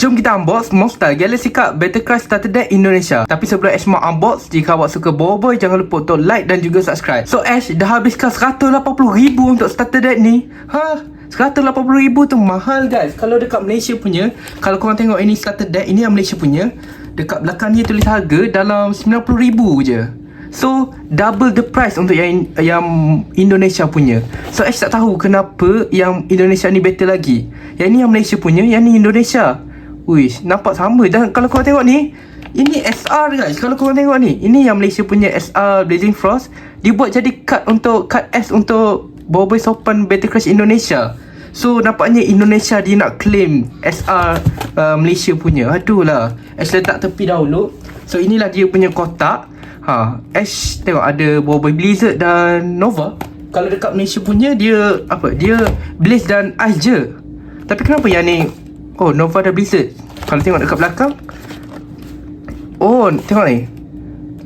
jom kita unbox Monster Galaxy Cup Battlecry Starter Deck Indonesia. Tapi sebelum Ash mau unbox, jika awak suka boy, jangan lupa untuk like dan juga subscribe. So Ash dah habiskan 180,000 untuk starter deck ni. 180,000 tu mahal guys. Kalau dekat Malaysia punya, kalau korang tengok ini starter deck, ini yang Malaysia punya, dekat belakang ni tulis harga dalam 90,000 je. So double the price untuk yang Indonesia punya. So Ash tak tahu kenapa yang Indonesia ni better lagi. Yang ni yang Malaysia punya, yang ni Indonesia. Wish, nampak sama. Dan kalau korang tengok ni, ini SR guys. Kalau korang tengok ni, ini yang Malaysia punya SR Blazing Frost. Dia buat jadi card S untuk boy sopan Battle Crash Indonesia. So nampaknya Indonesia dia nak claim SR Malaysia punya. Aduh lah, Ash letak tepi dahulu. So inilah dia punya kotak. Ash tengok ada boy Blizzard dan Nova. Kalau dekat Malaysia punya dia apa? Dia Blaze dan Ice je. Tapi kenapa yang ni Nova dan Blizzard? Kalau tengok dekat belakang, tengok ni,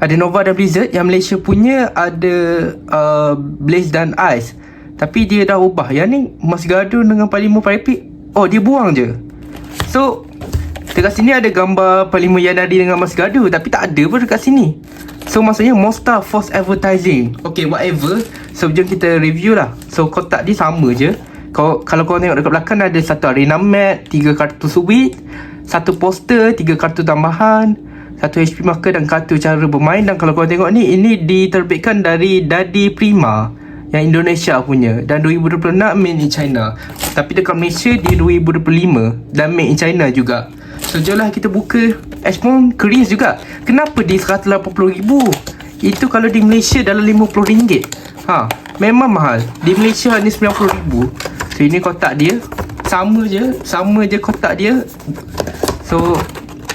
ada Nova dan Blizzard. Yang Malaysia punya ada Blaze dan Ice. Tapi dia dah ubah. Yang ni Mas Gaduh dengan Parlimen Parapik, dia buang je. So dekat sini ada gambar Parlimen Yanadi dengan Mas Gaduh, tapi tak ada pun dekat sini. So maksudnya Monster Force Advertising. Okay, whatever. So jom kita review lah. So kotak dia sama je. Kalau korang tengok dekat belakang, ada satu arena mat, 3 kartu sweet, satu poster, 3 kartu tambahan, satu HP marker dan kartu cara bermain. Dan kalau korang tengok ni, ini diterbitkan dari Dadi Prima yang Indonesia punya, dan 2026 made in China. Tapi dekat Malaysia di 2025 dan made in China juga. So jomlah kita buka. Ash pun curious juga, kenapa di 180,000? Itu kalau di Malaysia dalam RM50. Memang mahal. Di Malaysia hanya 90,000. So ini kotak dia, sama je kotak dia. So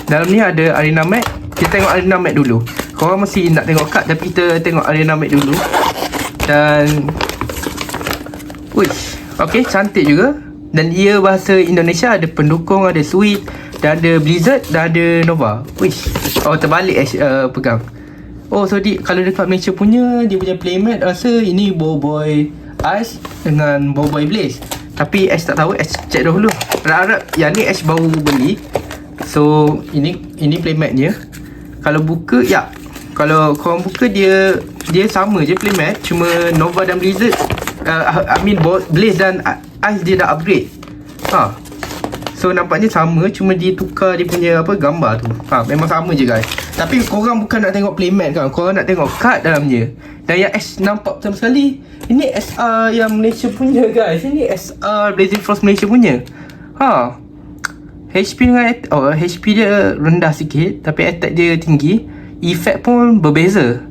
dalam ni ada arena mat. Kita tengok arena mat dulu. Korang mesti nak tengok kad, tapi kita tengok arena mat dulu. Dan okay, cantik juga. Dan dia bahasa Indonesia, ada pendukung, ada sweet, dan ada Blizzard, dan ada Nova. Terbalik Ash pegang. So kalau dekat Malaysia punya, dia punya playmat, rasa ini boy Ice dengan boy Blaze. Tapi Ash tak tahu, Ash check dahulu. Harap yang ni Ash baru beli. So ini playmatnya. Kalau buka, kalau korang buka, dia sama je playmat. Cuma Nova dan Blizzard, Blaze dan Ice dia dah upgrade. So nampaknya sama, cuma dia tukar dia punya gambar tu. Memang sama je guys. Tapi korang bukan nak tengok playmat kan, korang nak tengok kad dalamnya. Dan yang Ash nampak pertama sekali, ini SR yang Malaysia punya guys. Ini SR Blazing Frost Malaysia punya. HP dengan HP dia rendah sikit, tapi attack dia tinggi. Effect pun berbeza.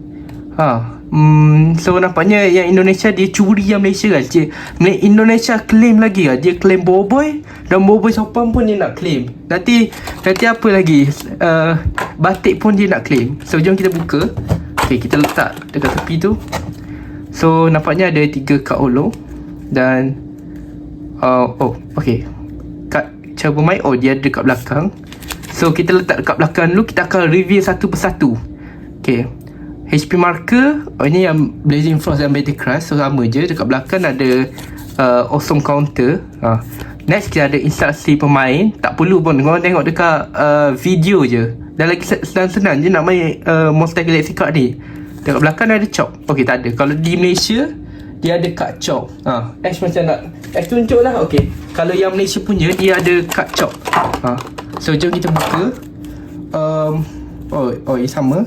So nampaknya yang Indonesia dia curi yang Malaysia guys. Indonesia claim lagi guys. Dia claim boy, dan boy sopan pun dia nak claim. Nanti apa lagi, batik pun dia nak claim. So jom kita buka. Okay, kita letak dekat tepi tu. So nampaknya ada 3 kad holo. Dan okay, kad cara bermain, dia ada dekat belakang. So kita letak dekat belakang dulu. Kita akan review satu persatu. Okay, HP marker, ini yang Blazing Frost dan Battle Crash. So sama je. Dekat belakang ada awesome counter. Next kita ada instruksi pemain. Tak perlu pun, korang tengok dekat video je. Dah lagi senang-senang je nak main Monster Galaxy Cup ni. Dekat belakang ada chop. Okay, tak ada. Kalau di Malaysia, dia ada kad chop. Ash macam nak Ash tunjuk lah. Okay, kalau yang Malaysia punya, dia ada kad chop. So jom kita buka. Sama.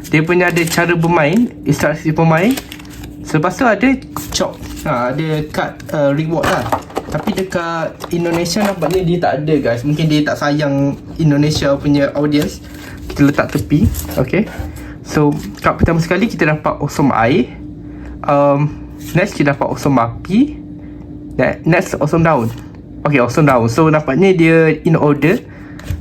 Dia punya ada cara bermain, instruksi pemain. Selepas tu ada chop. Ada kad reward lah. Tapi dekat Indonesia nampaknya dia tak ada guys. Mungkin dia tak sayang Indonesia punya audience. Kita letak tepi. Okay, so kad pertama sekali kita dapat awesome air. Next kita dapat awesome api. Next awesome daun. Okay, awesome daun. So nampaknya dia in order.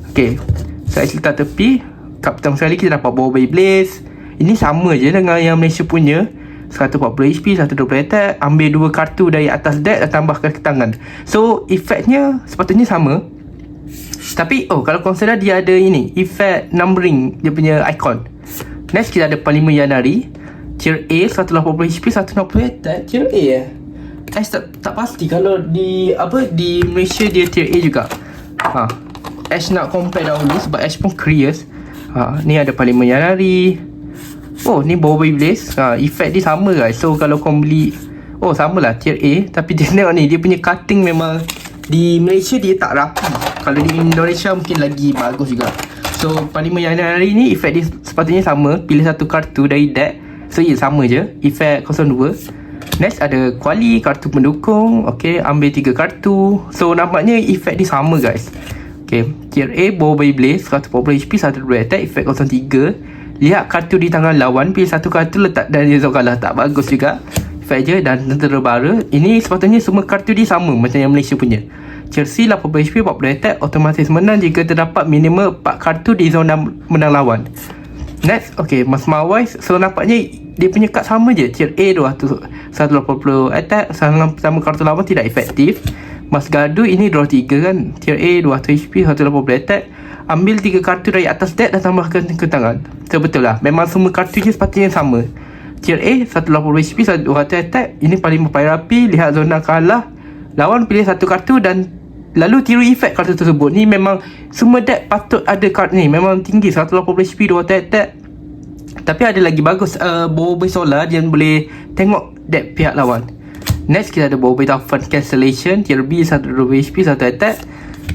Okay, saya letak tepi. Kad pertama sekali kita dapat boy Blaze. Ini sama je dengan yang Malaysia punya. 140 HP, 120 attack. Ambil 2 kartu dari atas deck dan tambahkan ke tangan. So efeknya sepatutnya sama. Tapi kalau korang sedar, dia ada ini efek numbering, dia punya icon. Next kita ada Parlimen Yanadi. Tier A, 180 HP, 160 attack. Tier A tak pasti. Kalau di Malaysia dia tier A juga. Ash nak compare dahulu sebab Ash pun curious. Ni ada Parlimen yang lari. Oh, ni Bowby Blaze. Effect dia sama guys. So kalau kau beli, oh samalah tier A. Tapi dia tengok ni, dia punya cutting memang di Malaysia dia tak rapi. Kalau di Indonesia mungkin lagi bagus juga. So Parlimen yang lari ni effect dia sepatutnya sama. Pilih satu kartu dari deck. So sama je. Effect 02. Next ada kuali, kartu pendukung. Okay, ambil 3 kartu. So nampaknya effect dia sama guys. Okay, tier A Bowby Blaze, kartu popular HP, 1 attack, effect 03. Lihat kartu di tangan lawan, pilih satu kartu letak dan dia kalah. Tak bagus juga. Effect je. Dan tentera bara, ini sepatutnya semua kartu dia sama macam yang Malaysia punya. Chelsea 80 HP, 40 attack, otomatis menang jika terdapat minimal 4 kartu di zona menang lawan. Next, okay, Mas Mawais. So nampaknya dia punya kad sama je. Tier A 180 attack, sama kartu lawan tidak efektif. Mas Gadu ini draw 3 kan. Tier A 200 HP, 180 attack. Ambil 3 kartu dari atas deck dan tambahkan ke tangan. So betul lah, memang semua kartunya sepatutnya sama. Tier A 180 HP, 200 attack. Ini paling rapi. Lihat zona kalah, lawan pilih satu kartu dan lalu tiru efek kartu tersebut. Ni memang semua deck patut ada kart ni. Memang tinggi, 180 HP, 200 attack. Tapi ada lagi bagus, Bowby Solar, dia boleh tengok deck pihak lawan. Next kita ada Bowby Toughen Cancellation. Tier B 120 HP, 1 attack.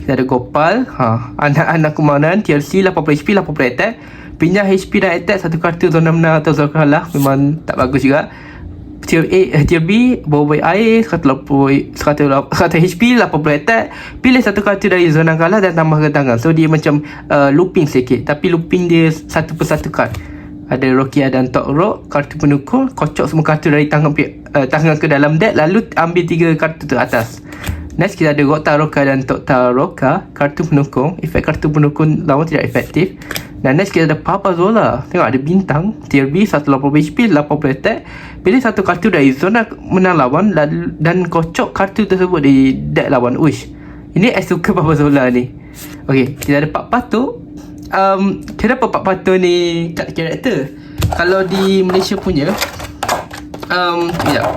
Kita ada Gopal, anak-anak kemanan. Tier C 80 HP, 80 attack. Pinjam HP dan attack satu kartu zona menang atau zona kalah. Memang tak bagus juga. Tier B Bowby Air, 100 HP, 80 attack. Pilih satu kartu dari zona kalah dan tambah ke tangan. So dia macam looping sikit, tapi looping dia satu persatu card. Ada Rokia dan Tok Rock, kartu pendukung. Kocok semua kartu dari tangan ke dalam deck, lalu ambil 3 kartu tu atas. Next kita ada Gota Roka dan Tok Taroka, kartu pendukung. Efek kartu pendukung lawan tidak efektif. Dan next kita ada Papa Zola. Tengok ada bintang. Tier B 180 HP, 80 attack. Pilih satu kartu dari zona menang lawan dan kocok kartu tersebut di deck lawan. Uish, ini saya suka Papa Zola ni. Okay, kita ada Pak Patuk. Kenapa Pak Patuk ni kat karakter? Kalau di Malaysia punya,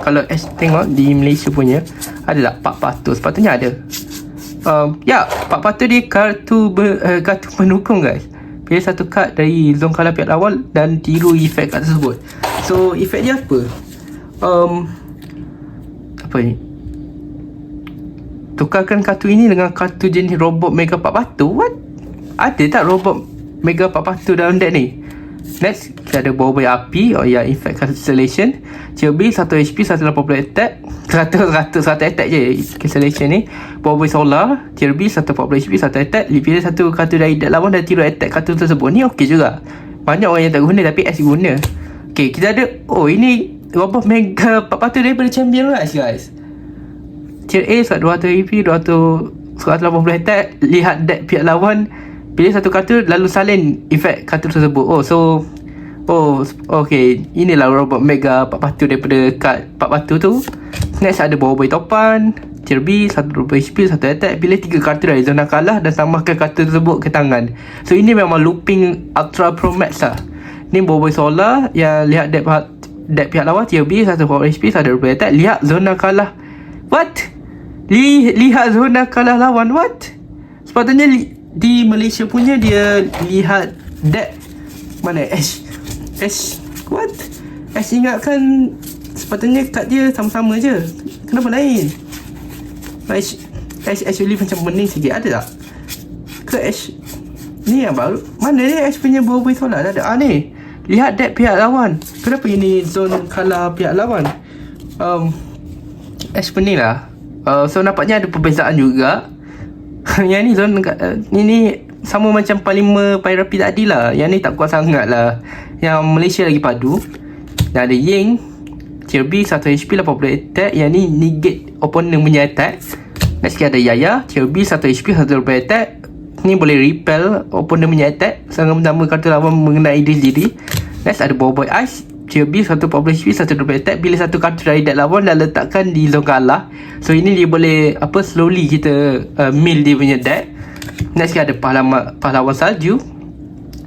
kalau tengok di Malaysia punya, ada tak Pak Patuk? Sepatutnya ada. Pak Patuk dia kartu pendukung guys. Pilih satu kad dari zone kalah pihak lawan dan tiru efek kad tersebut. So efek dia apa? Apa ni? Tukarkan kartu ini dengan kartu jenis robot Mega Pak Patuk. What? Ada tak robot Mega Pak Patuk dalam deck ni? Next kita ada Bowby Api. Effect cancellation. Tier B 1 HP, 180 attack. 100 attack je cancellation ni. Bowby Solar. Tier B 140 HP, 1 attack. Pilih satu kartu dari deck lawan dan tiru attack kartu tersebut. Ni okey juga. Banyak orang yang tak guna tapi S guna. Okay, kita ada, ini robot Mega Pak Patuk daripada Champion Rush guys. Tier A 200 HP, 180 attack. Lihat deck pihak lawan, pilih satu kartu lalu salin efek kartu tersebut. Okay, inilah robot Mega Pak Patuk daripada kad Pak Patuk tu. Next ada Bowby Topan. Tier B 120 HP, 1 attack. Pilih 3 kartu dari zona kalah dan tambahkan kartu tersebut ke tangan. So ini memang looping Ultra Pro Max lah. Ni Bowby Solar yang lihat deck pihak lawan. Tier B 140 HP, 120 attack. Lihat zona kalah. What? Lihat zona kalah lawan. What? Sepatutnya di Malaysia punya dia lihat deck mana Ash. What? Ash ingatkan sepatutnya kad dia sama-sama je. Kenapa lain? Ash actually macam bening sikit. Ada tak? Ke Ash ni yang baru? Mana ni Ash punya Bowby Solar? Ada. Ni lihat deck pihak lawan. Kenapa ini zone kalah pihak lawan? Ash pening lah. So nampaknya ada perbezaan juga. Yang ni zone ni sama macam Parlimen Pirapi tadi lah. Yang ni tak kuat sangat lah. Yang Malaysia lagi padu. Dan ada Ying. Tier B 1 HP, 80 attack. Yang ni negate opponent punya attack. Next kita ada Yaya. Tier B 1 HP, 120 attack. Ni boleh repel opponent punya attack. Sangat pertama kartu lawan mengenai diri sendiri. Next ada Bowby Ice. Tier B 140 HP, 120 attack. Pilih satu kartu dari deck lawan dan letakkan di zone kalah. So ini dia boleh slowly kita mill dia punya deck. Next kita ada pahlawan salju.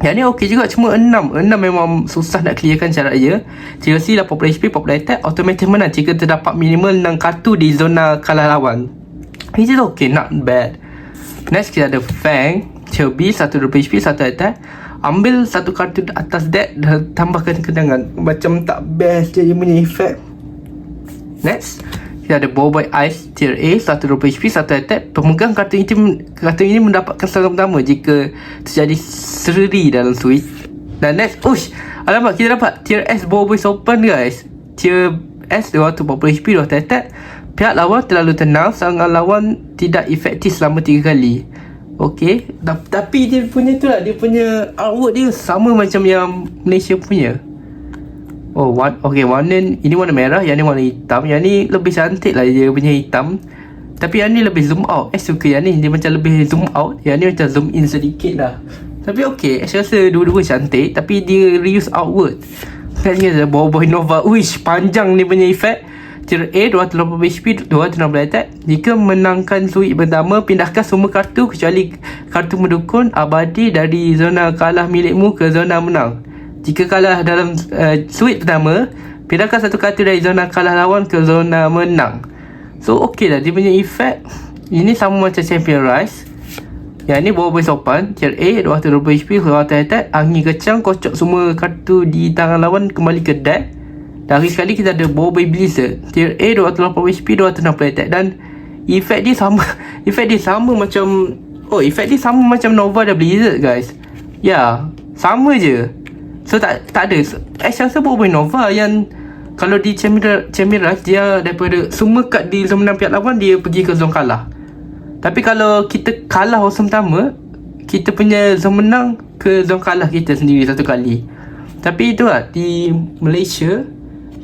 Yang ni okey juga, cuma 6 memang susah nak clearkan cara dia. Tier C 80 HP, 40 attack. Automatic menang jika terdapat minimal 6 kartu di zona kalah lawan. Which is okay, not bad. Next kita ada Fang. tier B, 120 HP, 1 attack. Ambil satu kartu atas deck dan tambahkan kenangan. Macam tak best je dia punya effect. Next, kita ada Ball Boy Ice tier A, 120 HP, 1 attack. Pemegang kartu ini mendapatkan serangan pertama jika terjadi seri dalam suite. Dan next, alamak, kita dapat tier S Ball Boy Sopan guys. Tier S 240 HP, 2 attack. Pihak lawan terlalu tenang, serangan lawan tidak efektif selama 3 kali. Okay, tapi dia punya tu lah, dia punya artwork dia sama macam yang Malaysia punya. Warna ini warna merah, yang ni warna hitam. Yang ni lebih cantik lah dia punya hitam. Tapi yang ni lebih zoom out. Suka yang ni, dia macam lebih zoom out. Yang ni macam zoom in sedikit lah. Tapi okay, saya rasa dua-dua cantik. Tapi dia reuse artwork. Kan dia ada Boy Nova. Uish, panjang ni punya effect. Tier A, 280 HP, 260 attack. Jika menangkan suite pertama, pindahkan semua kartu kecuali kartu mendukung abadi dari zona kalah milikmu ke zona menang. Jika kalah dalam suite pertama, pindahkan satu kartu dari zona kalah lawan ke zona menang. So okay lah, dia punya effect ini sama macam Champion Rise. Yang ni Boy Sopan, Tier A, 220 HP, 200 attack. Angin kecang, kocok semua kartu di tangan lawan kembali ke deck. Dan hari sekali kita ada Boy Blizzard, Tier A, 280 HP, 260 attack. Dan efek dia sama macam Nova dan Blizzard guys. Ya, sama je. So tak ada. Saya rasa Boy Nova yang kalau di Champion Rise, dia daripada semua kad di zone menang pihak lawan, dia pergi ke zone kalah. Tapi kalau kita kalah hosong pertama, kita punya zone menang ke zone kalah kita sendiri satu kali. Tapi itu lah, di Malaysia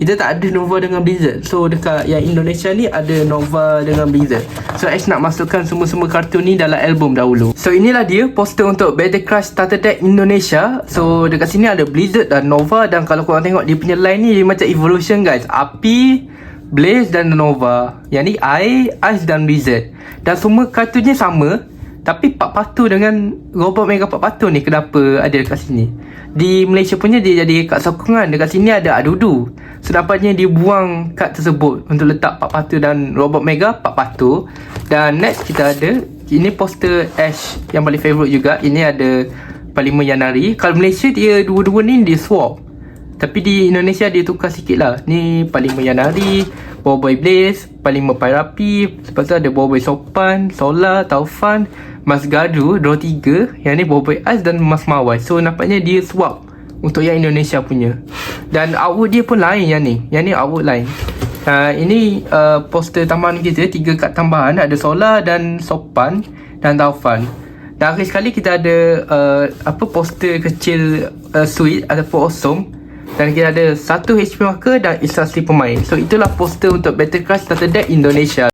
kita tak ada Nova dengan Blizzard. So dekat yang Indonesia ni ada Nova dengan Blizzard. So Ash nak masukkan semua-semua kartun ni dalam album dahulu. So inilah dia poster untuk Battle Crush Starter Deck Indonesia. So dekat sini ada Blizzard dan Nova. Dan kalau korang tengok dia punya line ni, dia macam evolution guys. Api, Blaze dan Nova. Yang ni Air, Ice dan Blizzard. Dan semua kartunnya sama. Tapi Pak Patu dengan Robot Mega Pak Patu ni kenapa ada dekat sini? Di Malaysia punya dia jadi kad sokongan. Dekat sini ada Adudu. So dapatnya dia buang kad tersebut untuk letak Pak Patu dan Robot Mega Pak Patu. Dan next kita ada, ini poster Ash yang paling favourite juga. Ini ada Parlimen Yanari. Kalau Malaysia dia dua-dua ni dia swap. Tapi di Indonesia dia tukar sikit lah. Ni Parlimen Yanari, Boy Blaze, Parlimen Pairapi. Lepas tu ada Boy Sopan, Solar, Taufan, Mas Gadu, draw 3. Yang ni Boy Ice dan Mas Mawai. So nampaknya dia swap untuk yang Indonesia punya. Dan artwork dia pun lain yang ni. Yang ni artwork lain. Ini poster tambahan kita, 3 kad tambahan. Ada Solar dan Sopan dan Taufan. Dan akhir sekali kita ada poster kecil suite ataupun awesome. Dan kita ada 1 HP marker dan ilustrasi pemain. So itulah poster untuk Battle Crush Starter Deck Indonesia.